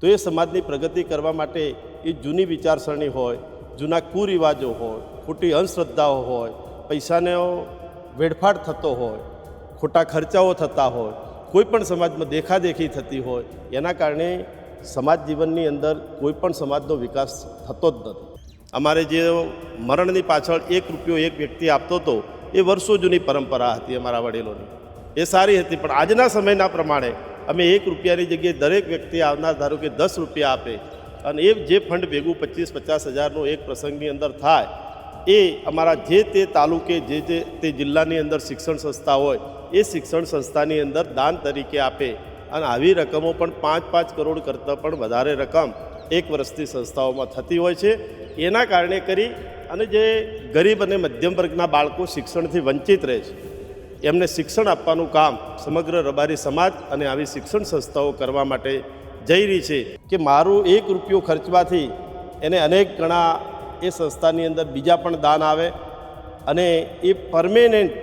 તો એ સમાજની પ્રગતિ કરવા માટે એ જૂની વિચારસરણી હોય, જૂના કુરિવાજો હોય, ખોટી અંધશ્રદ્ધાઓ હોય, પૈસાનો વેડફાટ થતો હોય, ખોટા ખર્ચાઓ થતા હોય, કોઈ પણ સમાજમાં દેખાદેખી થતી હોય, એના કારણે સમાજ જીવનની અંદર કોઈ પણ સમાજનો વિકાસ થતો જ નથી. અમારે જે મરણની પાછળ 1 રૂપિયો એક વ્યક્તિ આપતો હતો એ વર્ષો જૂની પરંપરા હતી અમારા વડીલોની, એ સારી હતી. પણ આજના સમયના પ્રમાણે અમે 1 રૂપિયાની જગ્યાએ દરેક વ્યક્તિ આવનાર ધારો કે 10 રૂપિયા આપે અને એ જે ફંડ ભેગું 25-50 હજારનું એક પ્રસંગની અંદર થાય એ અમારા જે તે તાલુકે જે તે જિલ્લાની અંદર શિક્ષણ સંસ્થા હોય એ શિક્ષણ સંસ્થાની અંદર દાન તરીકે આપે. અને આવી રકમો પણ 5-5 કરોડ કરતાં પણ વધારે રકમ એક વર્ષથી સંસ્થાઓમાં થતી હોય છે. એના કારણે કરી અને જે ગરીબ અને મધ્યમ વર્ગના બાળકો શિક્ષણથી વંચિત રહે છે એમને શિક્ષણ આપવાનું કામ સમગ્ર રબારી સમાજ અને આવી શિક્ષણ સંસ્થાઓ કરવા માટે જઈ રહી છે કે મારું 1 રૂપિયો ખર્ચવાથી એને અનેક ગણા એ સંસ્થાની અંદર બીજા પણ દાન આવે અને એ પરમેનન્ટ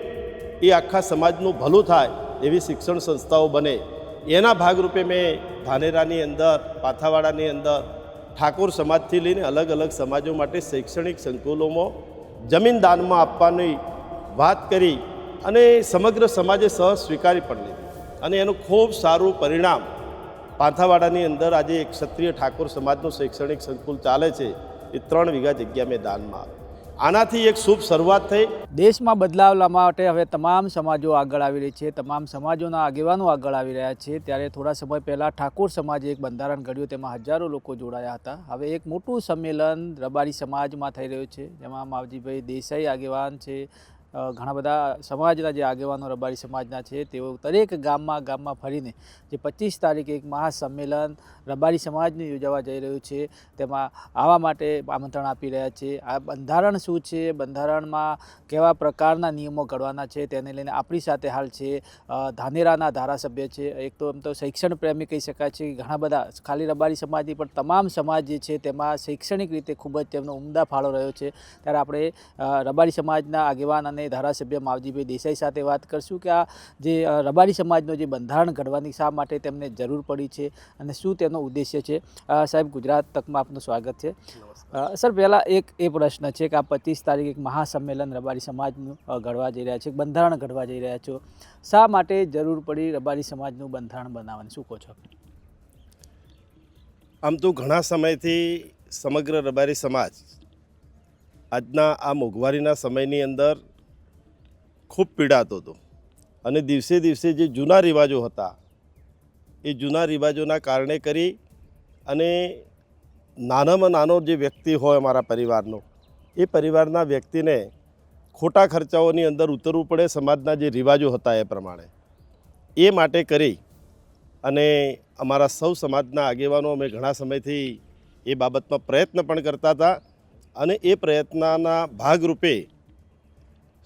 એ આખા સમાજનું ભલું થાય એવી શિક્ષણ સંસ્થાઓ બને. એના ભાગરૂપે મેં ધાનેરાની અંદર, પાથાવાડાની અંદર ઠાકોર સમાજથી લઈને અલગ અલગ સમાજો માટે શૈક્ષણિક સંકુલોમાં જમીન દાનમાં આપવાની વાત કરી અને સમગ્ર સમાજે સહ સ્વીકારી પણ લીધી અને એનું ખૂબ સારું પરિણામ પાથાવાડાની અંદર આજે એક ક્ષત્રિય ઠાકોર સમાજનું શૈક્ષણિક સંકુલ ચાલે છે. એ 3 વીઘા જગ્યા મેં દાનમાં આપી. આનાથી એક શુભ શરૂઆત થઈ. દેશમાં બદલાવ લાવવા માટે હવે તમામ સમાજો આગળ આવી રહી છે, તમામ સમાજોના આગેવાનો આગળ આવી રહ્યા છે. ત્યારે થોડા સમય પહેલાં ઠાકોર સમાજે એક બંધારણ ઘડ્યું, તેમાં હજારો લોકો જોડાયા હતા. હવે એક મોટું સંમેલન રબારી સમાજમાં થઈ રહ્યું છે, જેમાં માવજીભાઈ દેસાઈ આગેવાન છે, ઘણા બધા સમાજના જે આગેવાનો રબારી સમાજના છે તેઓ દરેક ગામમાં ફરીને જે 25 તારીખે એક મહાસંમેલન રબારી સમાજનું યોજાવા જઈ રહ્યું છે તેમાં આવા માટે આમંત્રણ આપી રહ્યા છે. આ બંધારણ શું છે, બંધારણમાં કેવા પ્રકારના નિયમો ઘડવાના છે તેને લઈને આપણી સાથે હાલ છે ધાનેરાના ધારાસભ્ય છે. એક તો એમ તો શૈક્ષણ પ્રેમી કહી શકાય છે, ઘણા બધા ખાલી રબારી સમાજની પણ તમામ સમાજ જે છે તેમાં શૈક્ષણિક રીતે ખૂબ જ તેમનો ઉમદા ફાળો રહ્યો છે. ત્યારે આપણે રબારી સમાજના આગેવાન અને ધારાસભ્ય માવજીભાઈ દેસાઈ સાથે વાત કરશું કે આ જે રબારી સમાજનો જે બંધારણ ઘડવાની શા માટે તેમને જરૂર પડી છે અને શું તેનો ઉદ્દેશ્ય છે. સાહેબ, ગુજરાત તકમાં આપનું સ્વાગત છે. સર, પહેલાં એક એ પ્રશ્ન છે કે આ 25 તારીખે એક મહાસંમેલન રબારી સમાજનું ઘડવા જઈ રહ્યા છે, બંધારણ ઘડવા જઈ રહ્યા છો, શા માટે જરૂર પડી રબારી સમાજનું બંધારણ બનાવવાની, શું કહો છો? આમ તો ઘણા સમયથી સમગ્ર રબારી સમાજ આજના આ મોંઘવારીના સમયની અંદર ખૂબ પીડાતો હતો અને દિવસે દિવસે જે જૂના રિવાજો હતા એ જૂના રિવાજોના કારણે કરી અને નાનામાં નાનો જે વ્યક્તિ હોય અમારા પરિવારનો, એ પરિવારના વ્યક્તિને ખોટા ખર્ચાઓની અંદર ઉતરવું પડે સમાજના જે રિવાજો હતા એ પ્રમાણે. એ માટે કરી અને અમારા સૌ સમાજના આગેવાનો અમે ઘણા સમયથી એ બાબતમાં પ્રયત્ન પણ કરતા હતા અને એ પ્રયત્નના ભાગરૂપે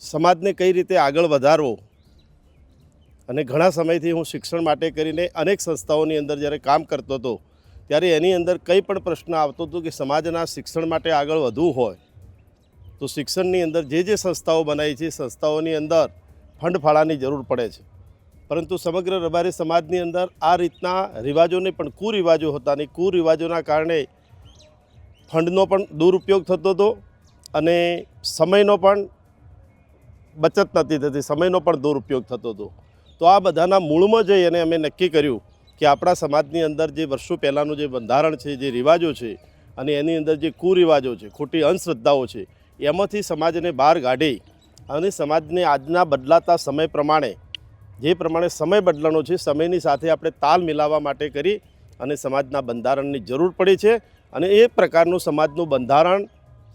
સમાજને કઈ રીતે આગળ વધારવો. અને ઘણા સમયથી હું શિક્ષણ માટે કરીને અનેક સંસ્થાઓની અંદર જ્યારે કામ કરતો હતો ત્યારે એની અંદર કંઈ પણ પ્રશ્ન આવતો હતો કે સમાજના શિક્ષણ માટે આગળ વધવું હોય તો શિક્ષણની અંદર જે સંસ્થાઓ બનાવી છે સંસ્થાઓની અંદર ફંડ ફાળાની જરૂર પડે છે. પરંતુ સમગ્ર રબારી સમાજની અંદર આ રીતના રિવાજોને પણ કુરિવાજો હતા અને કુરિવાજોના કારણે ફંડનો પણ દુરુપયોગ થતો હતો અને સમયનો પણ બચત નથી થતી, સમયનો પણ દુરુપયોગ થતો હતો. તો આ બધાના મૂળમાં જઈ અને અમે નક્કી કર્યું કે આપણા સમાજની અંદર જે વર્ષો પહેલાંનું જે બંધારણ છે, જે રિવાજો છે અને એની અંદર જે કુરિવાજો છે, ખોટી અંધશ્રદ્ધાઓ છે, એમાંથી સમાજને બહાર કાઢી અને સમાજને આજના બદલાતા સમય પ્રમાણે જે પ્રમાણે સમય બદલાનો છે સમયની સાથે આપણે તાલ મિલાવવા માટે કરી અને સમાજના બંધારણની જરૂર પડી છે. અને એ પ્રકારનું સમાજનું બંધારણ,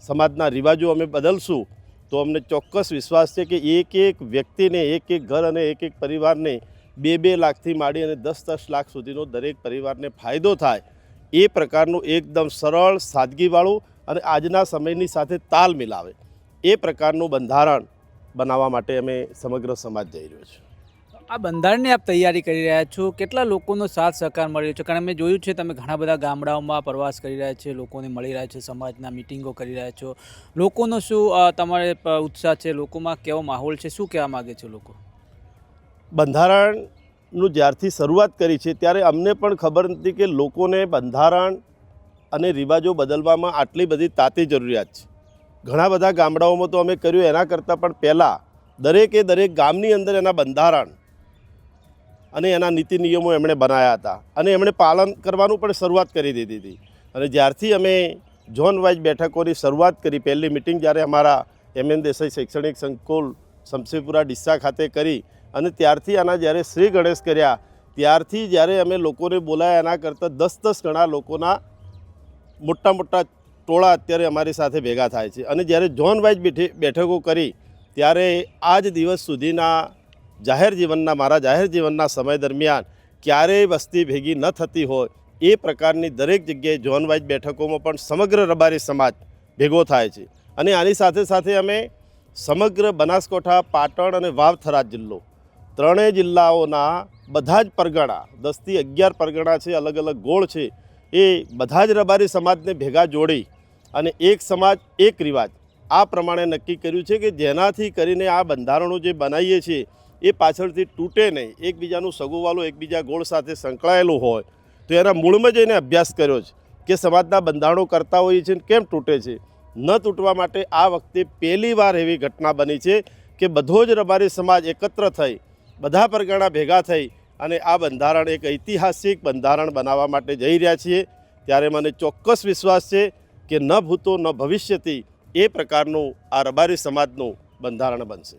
સમાજના રિવાજો અમે બદલશું તો અમને ચોક્કસ વિશ્વાસ છે કે એક વ્યક્તિને, એક ઘર અને એક પરિવારને 2-2 લાખથી માંડી અને 10-10 લાખ સુધીનો દરેક પરિવારને ફાયદો થાય એ પ્રકારનું એકદમ સરળ, સાદગીવાળું અને આજના સમયની સાથે તાલ મિલાવે એ પ્રકારનું બંધારણ બનાવવા માટે અમે સમગ્ર સમાજ જઈ રહ્યો છે. આ બંધારણની આપ તૈયારી કરી રહ્યા છો, કેટલા લોકોનો સાથ સહકાર મળ્યો છે? કારણ મેં જોયું છે તમે ઘણા બધા ગામડાઓમાં પ્રવાસ કરી રહ્યા છે, લોકોને મળી રહ્યા છે, સમાજના મિટિંગો કરી રહ્યા છો. લોકોનો શું તમારે ઉત્સાહ છે, લોકોમાં કેવો માહોલ છે, શું કહેવા માગે છે લોકો? બંધારણ બંધારણનું જ્યારથી શરૂઆત કરી છે ત્યારે અમને પણ ખબર નથી કે લોકોને બંધારણ અને રિવાજો બદલવામાં આટલી બધી તાતી જરૂરિયાત છે. ઘણા બધા ગામડાઓમાં તો અમે કર્યું, એના કરતાં પણ પહેલાં દરેક ગામની અંદર એના બંધારણ અને એના નીતિ નિયમો એમણે બનાવ્યા હતા અને એમણે પાલન કરવાનું પણ શરૂઆત કરી દીધી હતી. અને જ્યારથી અમે ઝોન વાઇઝ બેઠકોની શરૂઆત કરી, પહેલી મિટિંગ જ્યારે અમારા MN દેસાઈ શૈક્ષણિક સંકુલ શમશેરપુરા ડીસા ખાતે કરી અને ત્યારથી આના જ્યારે શ્રી ગણેશ કર્યા, ત્યારથી જ્યારે અમે લોકોને બોલાયા એના કરતાં 10 ગણા લોકોના મોટા ટોળા અત્યારે અમારી સાથે ભેગા થાય છે. અને જ્યારે ઝોન વાઇઝ બેઠકો કરી ત્યારે આજ દિવસ સુધીના મારા જાહેર જીવનના સમય દરમિયાન ક્યારેય વસ્તી ભેગી ન થતી હોય એ પ્રકારની દરેક જગ્યાએ ઝોન વાઇઝ બેઠકોમાં પણ સમગ્ર રબારી સમાજ ભેગો થાય છે. અને આની સાથે સાથે અમે સમગ્ર બનાસકાંઠા, પાટણ અને વાવ થરાદ જિલ્લો, ત્રણેય જિલ્લાઓના બધા જ પરગણા, 10 થી 11 પરગણા છે, અલગ અલગ ગોળ છે, એ બધા જ રબારી સમાજને ભેગા જોડી અને એક સમાજ એક રિવાજ આ પ્રમાણે નક્કી કર્યું છે કે જેનાથી કરીને આ બંધારણો જે બનાવીએ છીએ એ પાછળથી તૂટે નહીં. એકબીજાનું સગુવાલું એકબીજા ગોળ સાથે સંકળાયેલું હોય તો એના મૂળમાં જઈને અભ્યાસ કર્યો છે કે સમાજના બંધારણો કરતા હોઈએ છીએ કેમ તૂટે છે. ન તૂટવા માટે આ વખતે પહેલીવાર એવી ઘટના બની છે કે બધો જ રબારી સમાજ એકત્ર થઈ, બધા પરગણા ભેગા થઈ અને આ બંધારણ એક ઐતિહાસિક બંધારણ બનાવવા માટે જઈ રહ્યા છીએ. ત્યારે મને ચોક્કસ વિશ્વાસ છે કે ન ભૂતો ન ભવિષ્યથી એ પ્રકારનું આ રબારી સમાજનું બંધારણ બનશે.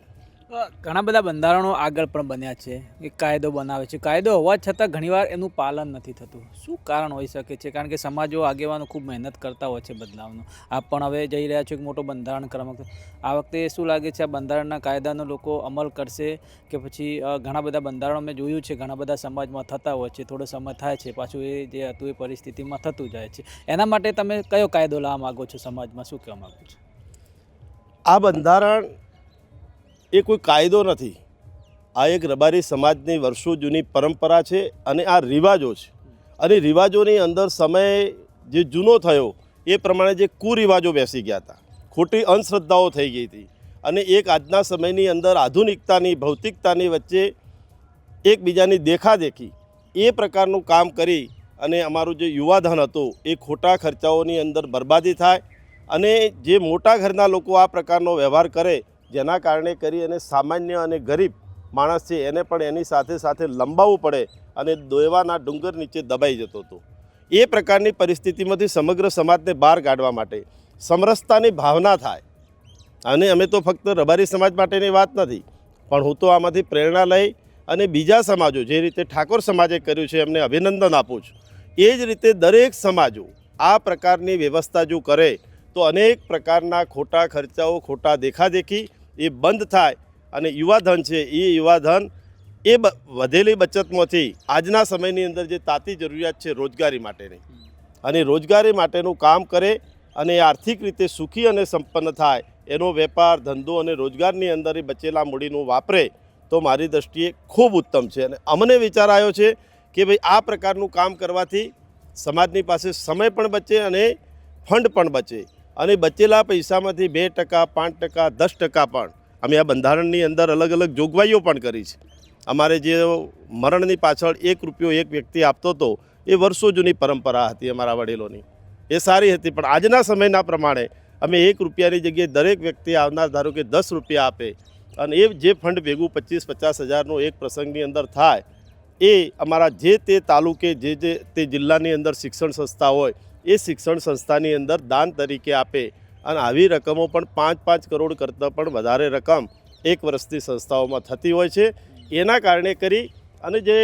ઘણા બધા બંધારણો આગળ પણ બન્યા છે, એક કાયદો બનાવે છે, કાયદો હોવા છતાં ઘણીવાર એનું પાલન નથી થતું. શું કારણ હોઈ શકે છે? કારણ કે સમાજો આગેવાનો ખૂબ મહેનત કરતા હોય છે બદલાવનો. આપ પણ હવે જઈ રહ્યા છો એક મોટો બંધારણ ક્રમાંક. આ વખતે શું લાગે છે, આ બંધારણના કાયદાનો લોકો અમલ કરશે કે પછી ઘણા બધા બંધારણો મેં જોયું છે ઘણા બધા સમાજમાં થતા હોય છે, થોડો સમય થાય છે, પાછું એ જે હતું એ પરિસ્થિતિમાં થતું જાય છે. એના માટે તમે કયો કાયદો લાવવા માગો છો? સમાજમાં શું કહેવા માગો છો? આ બંધારણ એ કોઈ કાયદો નથી, આ એક રબારી સમાજની વર્ષો જૂની પરંપરા છે અને આ રિવાજો છે. અને રિવાજોની અંદર સમય જે જૂનો થયો એ પ્રમાણે જે કુરિવાજો બેસી ગયા હતા, ખોટી અંધશ્રદ્ધાઓ થઈ ગઈ હતી અને એક આજના સમયની અંદર આધુનિકતાની, ભૌતિકતાની વચ્ચે એકબીજાની દેખાદેખી એ પ્રકારનું કામ કરી અને અમારું જે યુવાધન હતું એ ખોટા ખર્ચાઓની અંદર બરબાદી થાય અને જે મોટા ઘરના લોકો આ પ્રકારનો વ્યવહાર કરે જેના કારણે કરી અને સામાન્ય અને ગરીબ માણસ છે એને પણ એની સાથે સાથે લંબાવવું પડે અને દેવાના ડુંગર નીચે દબાઈ જતો હતો. એ પ્રકારની પરિસ્થિતિમાંથી સમગ્ર સમાજને બહાર કાઢવા માટે સમરસતાની ભાવના થાય. અને અમે તો ફક્ત રબારી સમાજ માટેની વાત નથી, પણ હું તો આમાંથી પ્રેરણા લઈ અને બીજા સમાજો જે રીતે ઠાકોર સમાજે કર્યું છે એમને અભિનંદન આપું છું. એ જ રીતે દરેક સમાજો આ પ્રકારની વ્યવસ્થા જો કરે તો અનેક પ્રકારના ખોટા ખર્ચાઓ, ખોટા દેખાદેખી એ બંધ થાય અને યુવાધન છે એ યુવાધન એ વધેલી બચતમાંથી આજના સમયની અંદર જે તાતી જરૂરિયાત છે રોજગારી માટેની, અને રોજગારી માટેનું કામ કરે અને આર્થિક રીતે સુખી અને સંપન્ન થાય, એનો વેપાર, ધંધો અને રોજગારની અંદર એ બચેલા મૂડીનું વાપરે તો મારી દૃષ્ટિએ ખૂબ ઉત્તમ છે. અને અમને વિચાર આવ્યો છે કે ભાઈ આ પ્રકારનું કામ કરવાથી સમાજની પાસે સમય પણ બચે અને ફંડ પણ બચે અને બચેલા પૈસામાંથી 2%, 5%, 10% પણ અમે આ બંધારણની અંદર અલગ અલગ જોગવાઈઓ પણ કરી છે. અમારે જે મરણની પાછળ 1 રૂપિયો એક વ્યક્તિ આપતો હતો એ વર્ષો જૂની પરંપરા હતી અમારા વડીલોની, એ સારી હતી. પણ આજના સમયના પ્રમાણે અમે 1 રૂપિયાની જગ્યાએ દરેક વ્યક્તિ આવનાર ધારો કે 10 રૂપિયા આપે અને એ જે ફંડ ભેગું 25-50 હજારનું એક પ્રસંગની અંદર થાય એ અમારા જે તે તાલુકે જે તે જિલ્લાની અંદર શિક્ષણ સંસ્થા હોય એ શિક્ષણ સંસ્થાની અંદર દાન તરીકે આપે. અને આવી રકમો પણ 5-5 કરોડ કરતાં પણ વધારે રકમ એક વર્ષની સંસ્થાઓમાં થતી હોય છે. એના કારણે કરી અને જે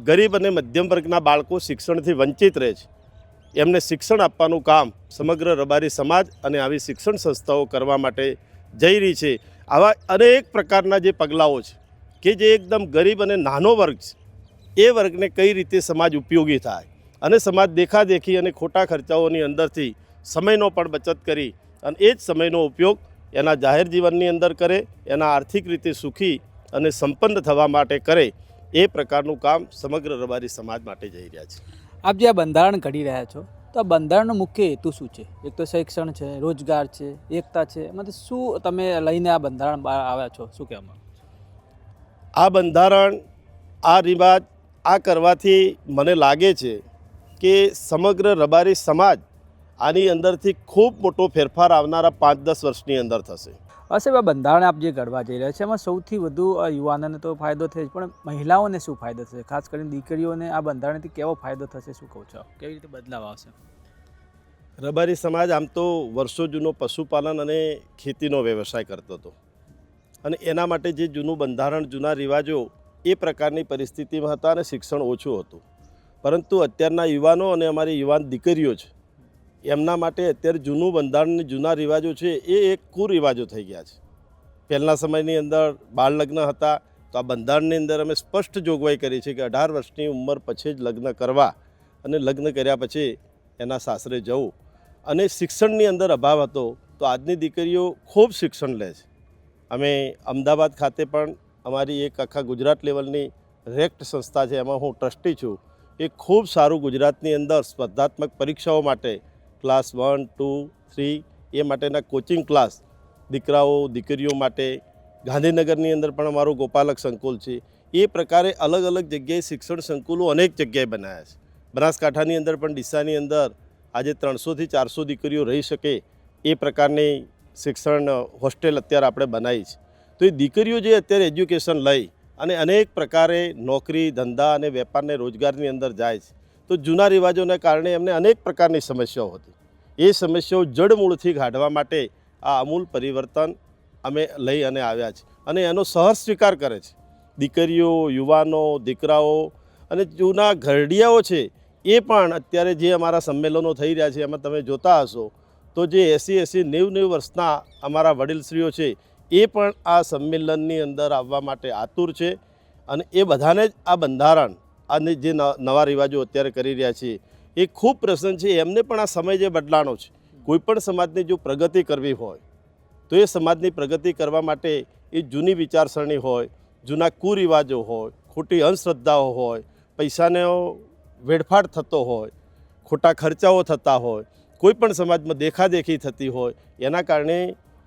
ગરીબ અને મધ્યમ વર્ગના બાળકો શિક્ષણથી વંચિત રહે છે એમને શિક્ષણ આપવાનું કામ સમગ્ર રબારી સમાજ અને આવી શિક્ષણ સંસ્થાઓ કરવા માટે જઈ રહી છે. આવા અનેક પ્રકારના જે પગલાઓ છે કે જે એકદમ ગરીબ અને નાનો વર્ગ છે એ વર્ગને કઈ રીતે સમાજ ઉપયોગી થાય અને સમાજ દેખાદેખી અને ખોટા ખર્ચાઓની અંદરથી સમયનો પણ બચત કરી અને એ જ સમયનો ઉપયોગ એના જાહેર જીવનની અંદર કરે, એના આર્થિક રીતે સુખી અને સંપન્ન થવા માટે કરે, એ પ્રકારનું કામ સમગ્ર રબારી સમાજ માટે જઈ રહ્યા છે. આપ જે આ બંધારણ ઘડી રહ્યા છો તો આ બંધારણનો મુખ્ય હેતુ શું છે? એક તો શિક્ષણ છે, રોજગાર છે, એકતા છે, એમાંથી શું તમે લઈને આ બંધારણ બહાર આવ્યા છો? શું કહેવામાં? આ બંધારણ, આ રિવાજ આ કરવાથી મને લાગે છે કે સમગ્ર રબારી સમાજ આની અંદરથી ખૂબ મોટો ફેરફાર આવનારા 5-10 વર્ષની અંદર થશે. સાહેબ, આ બંધારણ આપ જે ઘડવા જઈ રહ્યા છે એમાં સૌથી વધુ યુવાનોને તો ફાયદો થશે, પણ મહિલાઓને શું ફાયદો થશે? ખાસ કરીને દીકરીઓને આ બંધારણથી કેવો ફાયદો થશે, શું કહો છો? કેવી રીતે બદલાવ આવશે? રબારી સમાજ આમ તો વર્ષો જૂનો પશુપાલન અને ખેતીનો વ્યવસાય કરતો હતો અને એના માટે જે જૂનું બંધારણ, જૂના રિવાજો એ પ્રકારની પરિસ્થિતિમાં હતા અને શિક્ષણ ઓછું હતું. પરંતુ અત્યારના યુવાનો અને અમારી યુવાન દીકરીઓ છે એમના માટે અત્યારે જૂનું બંધારણ, જૂના રિવાજો છે એ એક કુરિવાજો થઈ ગયા છે. પહેલાંના સમયની અંદર બાળ લગ્ન હતા, તો આ બંધારણની અંદર અમે સ્પષ્ટ જોગવાઈ કરી છે કે 18 વર્ષની ઉંમર પછી જ લગ્ન કરવા અને લગ્ન કર્યા પછી એના સાસરે જવું. અને શિક્ષણની અંદર અભાવ હતો, તો આજની દીકરીઓ ખૂબ શિક્ષણ લે છે. અમે અમદાવાદ ખાતે પણ અમારી એક આખા ગુજરાત લેવલની રેક્ટ સંસ્થા છે, એમાં હું ટ્રસ્ટી છું. એ ખૂબ સારું ગુજરાતની અંદર સ્પર્ધાત્મક પરીક્ષાઓ માટે ક્લાસ 1, 2, 3 એ માટેના કોચિંગ ક્લાસ દીકરાઓ દીકરીઓ માટે, ગાંધીનગરની અંદર પણ અમારું ગોપાલક સંકુલ છે. એ પ્રકારે અલગ અલગ જગ્યાએ શિક્ષણ સંકુલો અનેક જગ્યાએ બનાવ્યા છે. બનાસકાંઠાની અંદર પણ ડીસાની અંદર આજે 300થી 400 દીકરીઓ રહી શકે એ પ્રકારની શિક્ષણ હોસ્ટેલ અત્યારે આપણે બનાવી છે. તો એ દીકરીઓ જે અત્યારે એજ્યુકેશન લઈ અને અનેક પ્રકારે નોકરી, ધંધા અને વેપારને રોજગારની અંદર જાય છે, તો જૂના રિવાજોને કારણે એમને અનેક પ્રકારની સમસ્યાઓ હતી. એ સમસ્યાઓ જડમૂળથી કાઢવા માટે આ આમૂલ પરિવર્તન અમે લઈ અને આવ્યા છે અને એનો સહજ સ્વીકાર કરે છે. દીકરીઓ, યુવાનો, દીકરાઓ અને જૂના ઘરડિયાઓ છે એ પણ અત્યારે જે અમારા સંમેલનો થઈ રહ્યા છે એમાં તમે જોતા હશો તો જે 80-90 વર્ષના અમારા વડીલશ્રીઓ છે એ પણ આ સંમેલનની અંદર આવવા માટે આતુર છે. અને એ બધાને જ આ બંધારણ અને જે નવા રિવાજો અત્યારે કરી રહ્યા છે એ ખૂબ પ્રસન્ન છે. એમને પણ આ સમય જે બદલાનો છે, કોઈપણ સમાજની જો પ્રગતિ કરવી હોય તો એ સમાજની પ્રગતિ કરવા માટે એ જૂની વિચારસરણી હોય, જૂના કુરિવાજો હોય, ખોટી અંધશ્રદ્ધાઓ હોય, પૈસાનો વેડફાટ થતો હોય, ખોટા ખર્ચાઓ થતા હોય, કોઈ પણ સમાજમાં દેખાદેખી થતી હોય, એના કારણે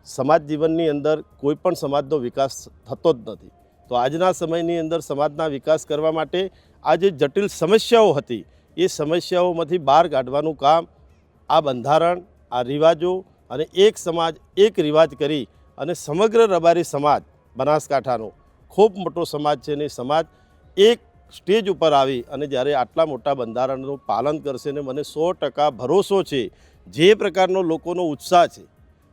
સમાજ જીવનની અંદર કોઈ પણ સમાજનો વિકાસ થતો જ નથી. તો આજના સમયની અંદર સમાજના વિકાસ કરવા માટે આ જે જટિલ સમસ્યાઓ હતી એ સમસ્યાઓમાંથી બહાર કાઢવાનું કામ આ બંધારણ, આ રિવાજો અને એક સમાજ એક રિવાજ કરી અને સમગ્ર રબારી સમાજ બનાસકાંઠાનો ખૂબ મોટો સમાજ છે અને સમાજ એક સ્ટેજ ઉપર આવી અને જ્યારે આટલા મોટા બંધારણનું પાલન કરશે ને મને 100% ભરોસો છે. જે પ્રકારનો લોકોનો ઉત્સાહ છે,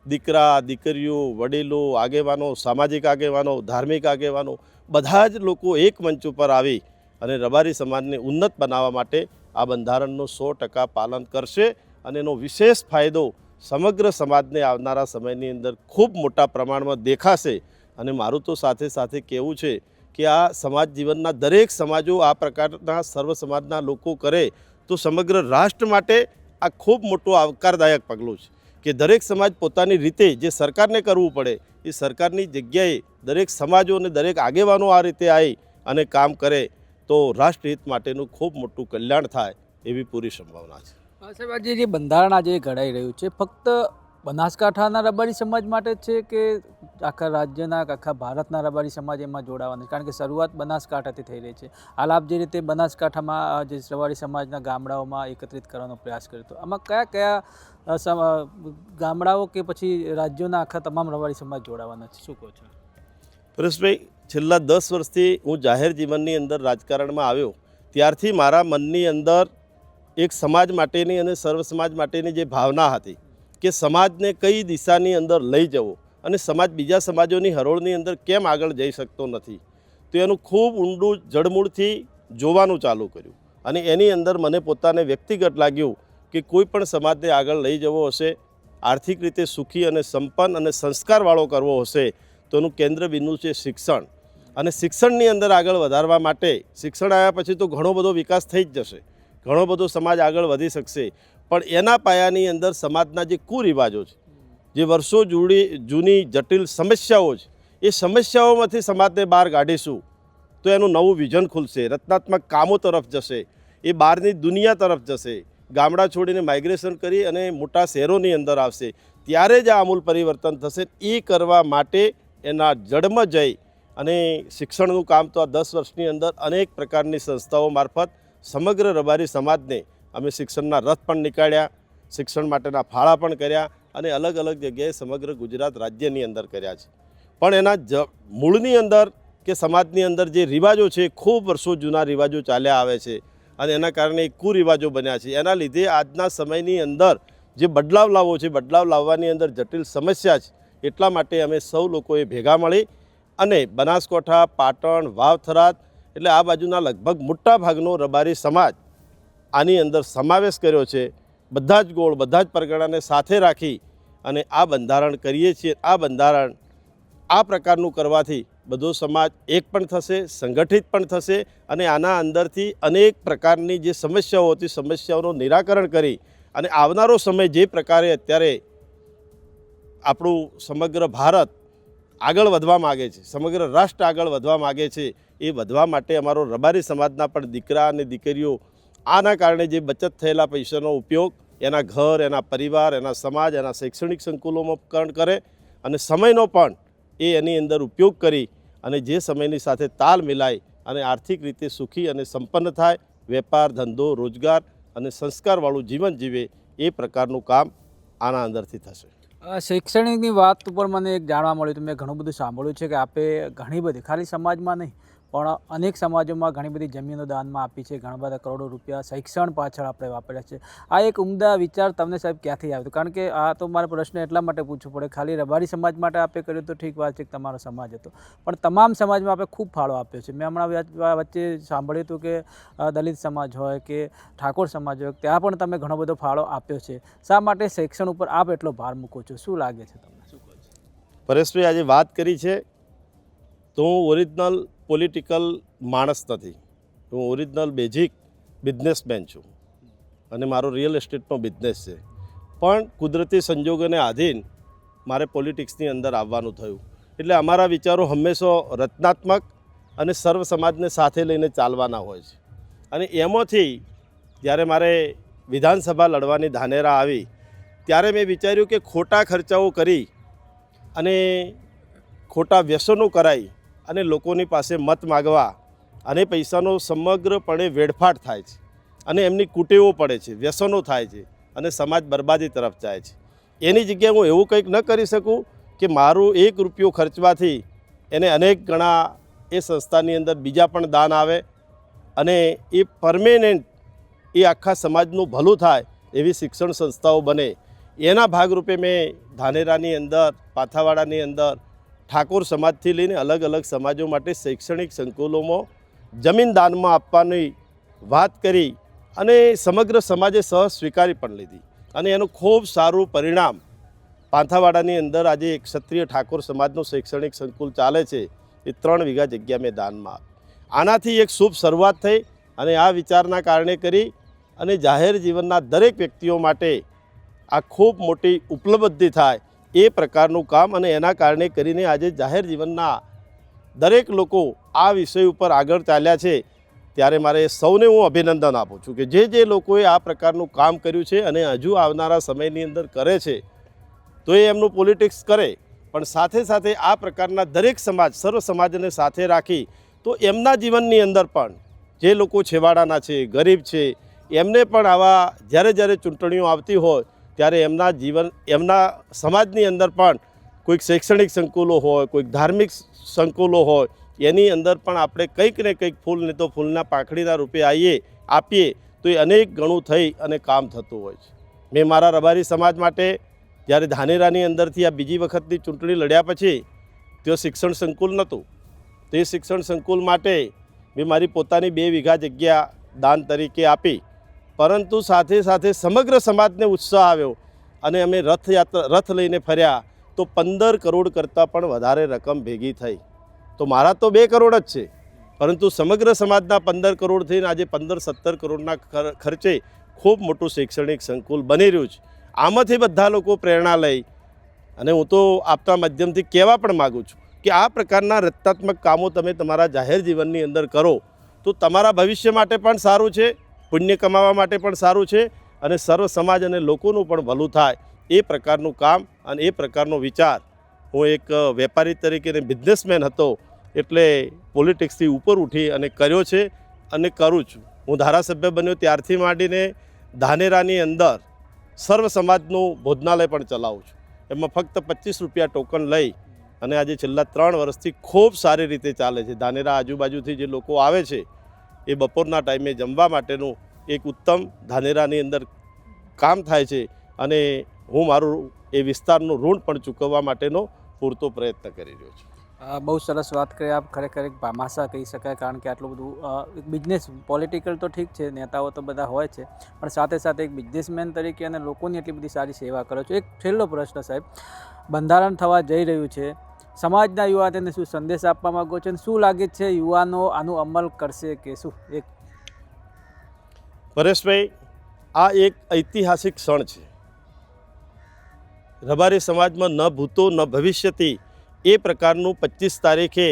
દીકરા, દીકરીઓ, વડીલો, આગેવાનો, સામાજિક આગેવાનો, ધાર્મિક આગેવાનો બધા જ લોકો એક મંચ ઉપર આવી અને રબારી સમાજને ઉન્નત બનાવવા માટે આ બંધારણનું 100% પાલન કરશે અને એનો વિશેષ ફાયદો સમગ્ર સમાજને આવનારા સમયની અંદર ખૂબ મોટા પ્રમાણમાં દેખાશે. અને મારું તો સાથે સાથે કહેવું છે કે આ સમાજ જીવનના દરેક સમાજો આ પ્રકારના સર્વ સમાજના લોકો કરે તો સમગ્ર રાષ્ટ્ર માટે આ ખૂબ મોટું આવકારદાયક પગલું છે કે દરેક સમાજ પોતાની રીતે જે સરકારને કરવું પડે એ સરકારની જગ્યાએ દરેક સમાજો અને દરેક આગેવાનો આ રીતે આવી અને કામ કરે તો રાષ્ટ્રહિત માટેનું ખૂબ મોટું કલ્યાણ થાય એવી પૂરી સંભાવના છે. સાહેબ, આજે જે બંધારણ આજે ઘડાઈ રહ્યું છે ફક્ત બનાસકાંઠાના રબારી સમાજ માટે જ છે કે આખા રાજ્યના, આખા ભારતના રબારી સમાજ એમાં જોડાવાના? કારણ કે શરૂઆત બનાસકાંઠાથી થઈ રહી છે. હાલ આપ જે રીતે બનાસકાંઠામાં જે રબારી સમાજના ગામડાઓમાં એકત્રિત કરવાનો પ્રયાસ કર્યો હતો, આમાં કયા કયા ગામડાઓ કે પછી રાજ્યોના આખા તમામ રબારી સમાજ જોડાવાના છે, શું કહો છો? પરેશભાઈ, છેલ્લા 10 વર્ષથી હું જાહેર જીવનની અંદર રાજકારણમાં આવ્યો ત્યારથી મારા મનની અંદર એક સમાજ માટેની અને સર્વ સમાજ માટેની જે ભાવના હતી કે સમાજને કઈ દિશાની અંદર લઈ જવો અને સમાજ બીજા સમાજોની હરોળની અંદર કેમ આગળ જઈ શકતો નથી, તો એનું ખૂબ ઊંડું જડમૂળથી જોવાનું ચાલુ કર્યું. અને એની અંદર મને પોતાને વ્યક્તિગત લાગ્યું કે કોઈ પણ સમાજને આગળ લઈ જવો હશે, આર્થિક રીતે સુખી અને સંપન્ન અને સંસ્કારવાળો કરવો હશે તો એનું કેન્દ્ર બિંદુ છે શિક્ષણ. અને શિક્ષણની અંદર આગળ વધારવા માટે શિક્ષણ આવ્યા પછી તો ઘણો બધો વિકાસ થઈ જ જશે, ઘણો બધો સમાજ આગળ વધી શકશે, પણ એના પાયાની અંદર સમાજના જે કુરિવાજો છે, જે વર્ષો જૂની જટિલ સમસ્યાઓ છે, એ સમસ્યાઓમાંથી સમાજને બહાર કાઢીશું તો એનું નવું વિઝન ખુલશે, રચનાત્મક કામો તરફ જશે, એ બહારની દુનિયા તરફ જશે, ગામડા છોડીને માઇગ્રેશન કરી અને મોટા શહેરોની અંદર આવશે, ત્યારે જ આ આમૂલ પરિવર્તન થશે. એ કરવા માટે એના જડમાં જઈ અને શિક્ષણનું કામ તો આ 10 વર્ષની અંદર અનેક પ્રકારની સંસ્થાઓ મારફત સમગ્ર રબારી સમાજને અમે શિક્ષણના રથ પણ નીકાળ્યા, શિક્ષણ માટેના ફાળા પણ કર્યા અને અલગ અલગ જગ્યાએ સમગ્ર ગુજરાત રાજ્યની અંદર કર્યા છે. પણ એના મૂળની અંદર કે સમાજની અંદર જે રિવાજો છે, ખૂબ વર્ષો જૂના રિવાજો ચાલ્યા આવે છે અને એના કારણે કુરિવાજો બન્યા છે. એના લીધે આજના સમયની અંદર જે બદલાવ લાવવો છે, બદલાવ લાવવાની અંદર જટિલ સમસ્યા છે. એટલા માટે અમે સૌ લોકોએ ભેગા મળી અને બનાસકાંઠા, પાટણ, વાવ, થરાદ એટલે આ બાજુના લગભગ મોટા ભાગનો રબારી સમાજ આની અંદર સમાવેશ કર્યો છે. બધા જ ગોળ, બધા જ પરગણાને સાથે રાખી અને આ બંધારણ કરીએ છીએ. આ બંધારણ આ પ્રકારનું કરવાથી બધો સમાજ એક પણ થશે, સંગઠિત પણ થશે અને આના અંદરથી અનેક પ્રકારની જે સમસ્યાઓ હતી, સમસ્યાઓનું નિરાકરણ કરી અને આવનારો સમય જે પ્રકારે અત્યારે આપણું સમગ્ર ભારત આગળ વધવા માગે છે, સમગ્ર રાષ્ટ્ર આગળ વધવા માગે છે, એ વધવા માટે અમારો રબારી સમાજના પણ દીકરા અને દીકરીઓ આના કારણે જે બચત થયેલા પૈસાનો ઉપયોગ એના ઘર, એના પરિવાર, એના સમાજ, એના શૈક્ષણિક સંકુલોમાં કરે અને સમયનો પણ એની અંદર ઉપયોગ કરી અને જે સમયની સાથે તાલ મિલાય અને આર્થિક રીતે સુખી અને સંપન્ન થાય, વેપાર, ધંધો, રોજગાર અને સંસ્કારવાળું જીવન જીવે, એ પ્રકારનું કામ આના અંદરથી થશે. શૈક્ષણિકની વાત ઉપર મને એક જાણવા મળ્યું હતું, મેં ઘણું બધું સાંભળ્યું છે કે આપે ઘણી બધી, ખાલી સમાજમાં નહીં પણ અનેક સમાજોમાં ઘણી બધી જમીનો દાનમાં આપી છે, ઘણા બધા કરોડો રૂપિયા શિક્ષણ પાછળ આપણે વાપર્યા છે. આ એક ઉમદા વિચાર તમને સાહેબ ક્યાંથી આવ્યો? કારણ કે આ તો મારો પ્રશ્ન એટલા માટે પૂછવો પડે, ખાલી રબારી સમાજ માટે આપે કર્યું તો ઠીક વાત છે કે તમારો સમાજ હતો, પણ તમામ સમાજમાં આપણે ખૂબ ફાળો આપ્યો છે. મેં હમણાં વચ્ચે સાંભળ્યું હતું કે દલિત સમાજ હોય કે ઠાકોર સમાજ હોય, ત્યાં પણ તમે ઘણો બધો ફાળો આપ્યો છે. શા માટે શિક્ષણ ઉપર આપ એટલો ભાર મૂકો છો? શું લાગે છે તમને? શું કહો છો? પરેશભાઈ, આજે વાત કરી છે તો હું ઓરિજિનલ પોલિટિકલ માણસ નથી. હું ઓરિજિનલ બેઝિક બિઝનેસમેન છું અને મારો રિયલ એસ્ટેટનો બિઝનેસ છે. પણ કુદરતી સંજોગોને આધીન મારે પોલિટિક્સની અંદર આવવાનું થયું. એટલે અમારા વિચારો હંમેશા રચનાત્મક અને સર્વ સમાજને સાથે લઈને ચાલવાના હોય છે. અને એમાંથી જ્યારે મારે વિધાનસભા લડવાની ધાનેરા આવી ત્યારે મેં વિચાર્યું કે ખોટા ખર્ચાઓ કરી અને ખોટા વ્યસનો કરાઈ અને લોકોની પાસે મત માગવા અને પૈસાનો સમગ્રપણે વેડફાટ થાય છે અને એમની કુટેવો પડે છે, વ્યસનો થાય છે અને સમાજ બરબાદી તરફ જાય છે. એની જગ્યાએ હું એવું કંઈક ન કરી શકું કે મારું 1 રૂપિયો ખર્ચવાથી એને અનેક ગણા એ સંસ્થાની અંદર બીજા પણ દાન આવે અને એ પરમેનન્ટ એ આખા સમાજનું ભલું થાય એવી શિક્ષણ સંસ્થાઓ બને. એના ભાગરૂપે મેં ધાનેરાની અંદર, પાથાવાડાની અંદર ઠાકોર સમાજથી લઈને અલગ અલગ સમાજો માટે શૈક્ષણિક સંકુલોમાં જમીન દાનમાં આપવાની વાત કરી અને સમગ્ર સમાજે સહ સ્વીકારી પણ લીધી અને એનું ખૂબ સારું પરિણામ પાથાવાડાની અંદર આજે એક ક્ષત્રિય ઠાકોર સમાજનું શૈક્ષણિક સંકુલ ચાલે છે. એ 3 વીઘા જગ્યા મેં દાનમાં આપી. આનાથી એક શુભ શરૂઆત થઈ અને આ વિચારના કારણે કરી અને જાહેર જીવનના દરેક વ્યક્તિઓ માટે આ ખૂબ મોટી ઉપલબ્ધિ થાય એ પ્રકારનું કામ અને એના કારણે કરીને આજે જાહેર જીવનના દરેક લોકો આ વિષય ઉપર આગળ ચાલ્યા છે. ત્યારે મારે સૌને હું અભિનંદન આપું છું કે જે લોકોએ આ પ્રકારનું કામ કર્યું છે અને હજુ આવનારા સમયની અંદર કરે છે તો એ એમનું પોલિટિક્સ કરે, પણ સાથે સાથે આ પ્રકારના દરેક સમાજ, સર્વ સમાજને સાથે રાખી તો એમના જીવનની અંદર પણ જે લોકો છેવાડાના છે, ગરીબ છે, એમને પણ આવા જ્યારે ચૂંટણીઓ આવતી હોય ત્યારે એમના સમાજની અંદર પણ કોઈક શૈક્ષણિક સંકુલો હોય, કોઈક ધાર્મિક સંકુલો હોય, એની અંદર પણ આપણે કંઈક ને કંઈક ફૂલને તો ફૂલના પાંખડીના રૂપે આપીએ તો એ અનેક ગણું થઈ અને કામ થતું હોય છે. મેં મારા રબારી સમાજ માટે જ્યારે ધાનેરાની અંદરથી આ બીજી વખતની ચૂંટણી લડ્યા પછી ત્યાં શિક્ષણ સંકુલ નહોતું. તે શિક્ષણ સંકુલ માટે મેં મારી પોતાની 2 વીઘા જગ્યા દાન તરીકે આપી, પરંતુ સાથે સાથે સમગ્ર સમાજને ઉત્સાહ આવ્યો અને અમે રથ લઈને ફર્યા તો 15 કરોડ કરતાં પણ વધારે રકમ ભેગી થઈ. તો મારા તો 2 કરોડ જ છે, પરંતુ સમગ્ર સમાજના 15 કરોડ થઈને આજે 15-17 કરોડના ખર્ચે ખૂબ મોટું શૈક્ષણિક સંકુલ બની રહ્યું છે. આમાંથી બધા લોકો પ્રેરણા લઈ અને હું તો આપના માધ્યમથી કહેવા પણ માગું છું કે આ પ્રકારના રચનાત્મક કામો તમે તમારા જાહેર જીવનની અંદર કરો તો તમારા ભવિષ્ય માટે પણ સારું છે, પુણ્ય કમાવા માટે પણ સારું છે અને સર્વ સમાજ અને લોકોનું પણ ભલું થાય એ પ્રકારનું કામ અને એ પ્રકારનો વિચાર હું એક વેપારી તરીકે અને બિઝનેસમેન હતો એટલે પોલિટિક્સથી ઉપર ઉઠી અને કર્યો છે અને કરું છું. હું ધારાસભ્ય બન્યો ત્યારથી માંડીને ધાનેરાની અંદર સર્વ સમાજનું ભોજનાલય પણ ચલાવું છું. એમાં ફક્ત 25 રૂપિયા ટોકન લઈ અને આજે છેલ્લા 3 વર્ષથી ખૂબ સારી રીતે ચાલે છે. ધાનેરા આજુબાજુથી જે લોકો આવે છે એ બપોરના ટાઈમે જમવા માટેનું એક ઉત્તમ ધાનેરાની અંદર કામ થાય છે અને હું મારું એ વિસ્તારનું ઋણ પણ ચૂકવવા માટેનો પૂરતો પ્રયત્ન કરી રહ્યો છું. બહુ સરસ વાત કરી આપ. ખરેખર એક ભામાશા કહી શકાય, કારણ કે આટલું બધું એક બિઝનેસ પોલિટિકલ તો ઠીક છે, નેતાઓ તો બધા હોય છે, પણ સાથે સાથે એક બિઝનેસમેન તરીકે અને લોકોની એટલી બધી સારી સેવા કરો છો. એક છેલ્લો પ્રશ્ન સાહેબ, બંધારણ થવા જઈ રહ્યું છે, સમાજના યુવાનોને શું સંદેશ આપવા માગો છો અને શું લાગે છે યુવાનો આનું અમલ કરશે કે શું? એક પરેશભાઈ, આ એક ઐતિહાસિક ક્ષણ છે. રબારી સમાજમાં ન ભૂતો ન ભવિષ્યથી એ પ્રકારનું 25 તારીખે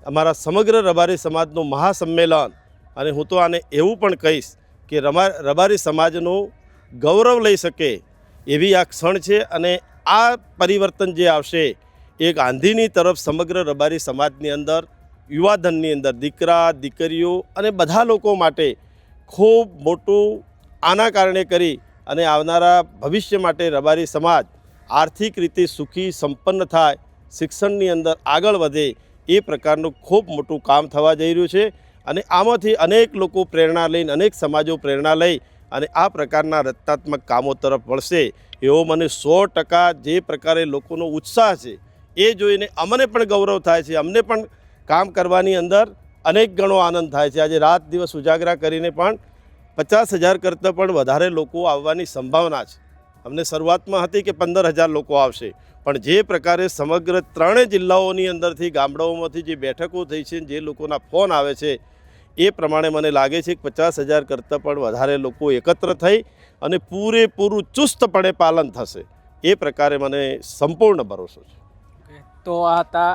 અમારા સમગ્ર રબારી સમાજનું મહાસંમેલન, અને હું તો આને એવું પણ કહીશ કે રબારી સમાજનું ગૌરવ લઈ શકે એવી આ ક્ષણ છે. અને આ પરિવર્તન જે આવશે એક આંધીની તરફ સમગ્ર રબારી સમાજની અંદર, યુવાધનની અંદર, દીકરા દીકરીઓ અને બધા લોકો માટે ખૂબ મોટું આના કારણે કરી અને આવનારા ભવિષ્ય માટે રબારી સમાજ આર્થિક રીતે સુખી સંપન્ન થાય, શિક્ષણની અંદર આગળ વધે, એ પ્રકારનું ખૂબ મોટું કામ થવા જઈ રહ્યું છે. અને આમાંથી અનેક લોકો પ્રેરણા લઈને, અનેક સમાજો પ્રેરણા લઈ અને આ પ્રકારના રચનાત્મક કામો તરફ વળશે એવો મને 100% જે પ્રકારે લોકોનો ઉત્સાહ છે એ જોઈને અમને પણ ગૌરવ થાય છે. અમને પણ કામ કરવાની અંદર અનેક ગણો આનંદ થાય છે. આજે રાત દિવસ ઉજાગરા કરીને પણ 50,000 કરતાં પણ વધારે લોકો આવવાની સંભાવના છે. અમને શરૂઆતમાં હતી કે 15,000 લોકો આવશે, પણ જે પ્રકારે સમગ્ર 3 જિલ્લાઓની અંદરથી, ગામડાઓમાંથી જે બેઠકો થઈ છે, જે લોકોના ફોન આવે છે, એ પ્રમાણે મને લાગે છે કે 50,000 કરતાં પણ વધારે લોકો એકત્ર થઈ અને પૂરેપૂરું ચુસ્તપણે પાલન થશે એ પ્રકારે મને સંપૂર્ણ ભરોસો છે. તો આ હતા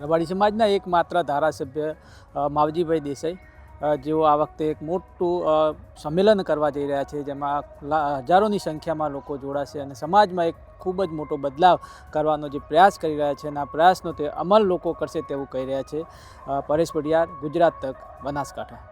રબારી સમાજના એકમાત્ર ધારાસભ્ય માવજીભાઈ દેસાઈ, જેઓ આ વખતે એક મોટું સંમેલન કરવા જઈ રહ્યા છે, જેમાં હજારોની સંખ્યામાં લોકો જોડાશે અને સમાજમાં એક ખૂબ જ મોટો બદલાવ કરવાનો જે પ્રયાસ કરી રહ્યા છે અને આ પ્રયાસનો તે અમલ લોકો કરશે તેવું કહી રહ્યા છે. પરેશ પડિયાર, ગુજરાત તક, બનાસકાંઠા.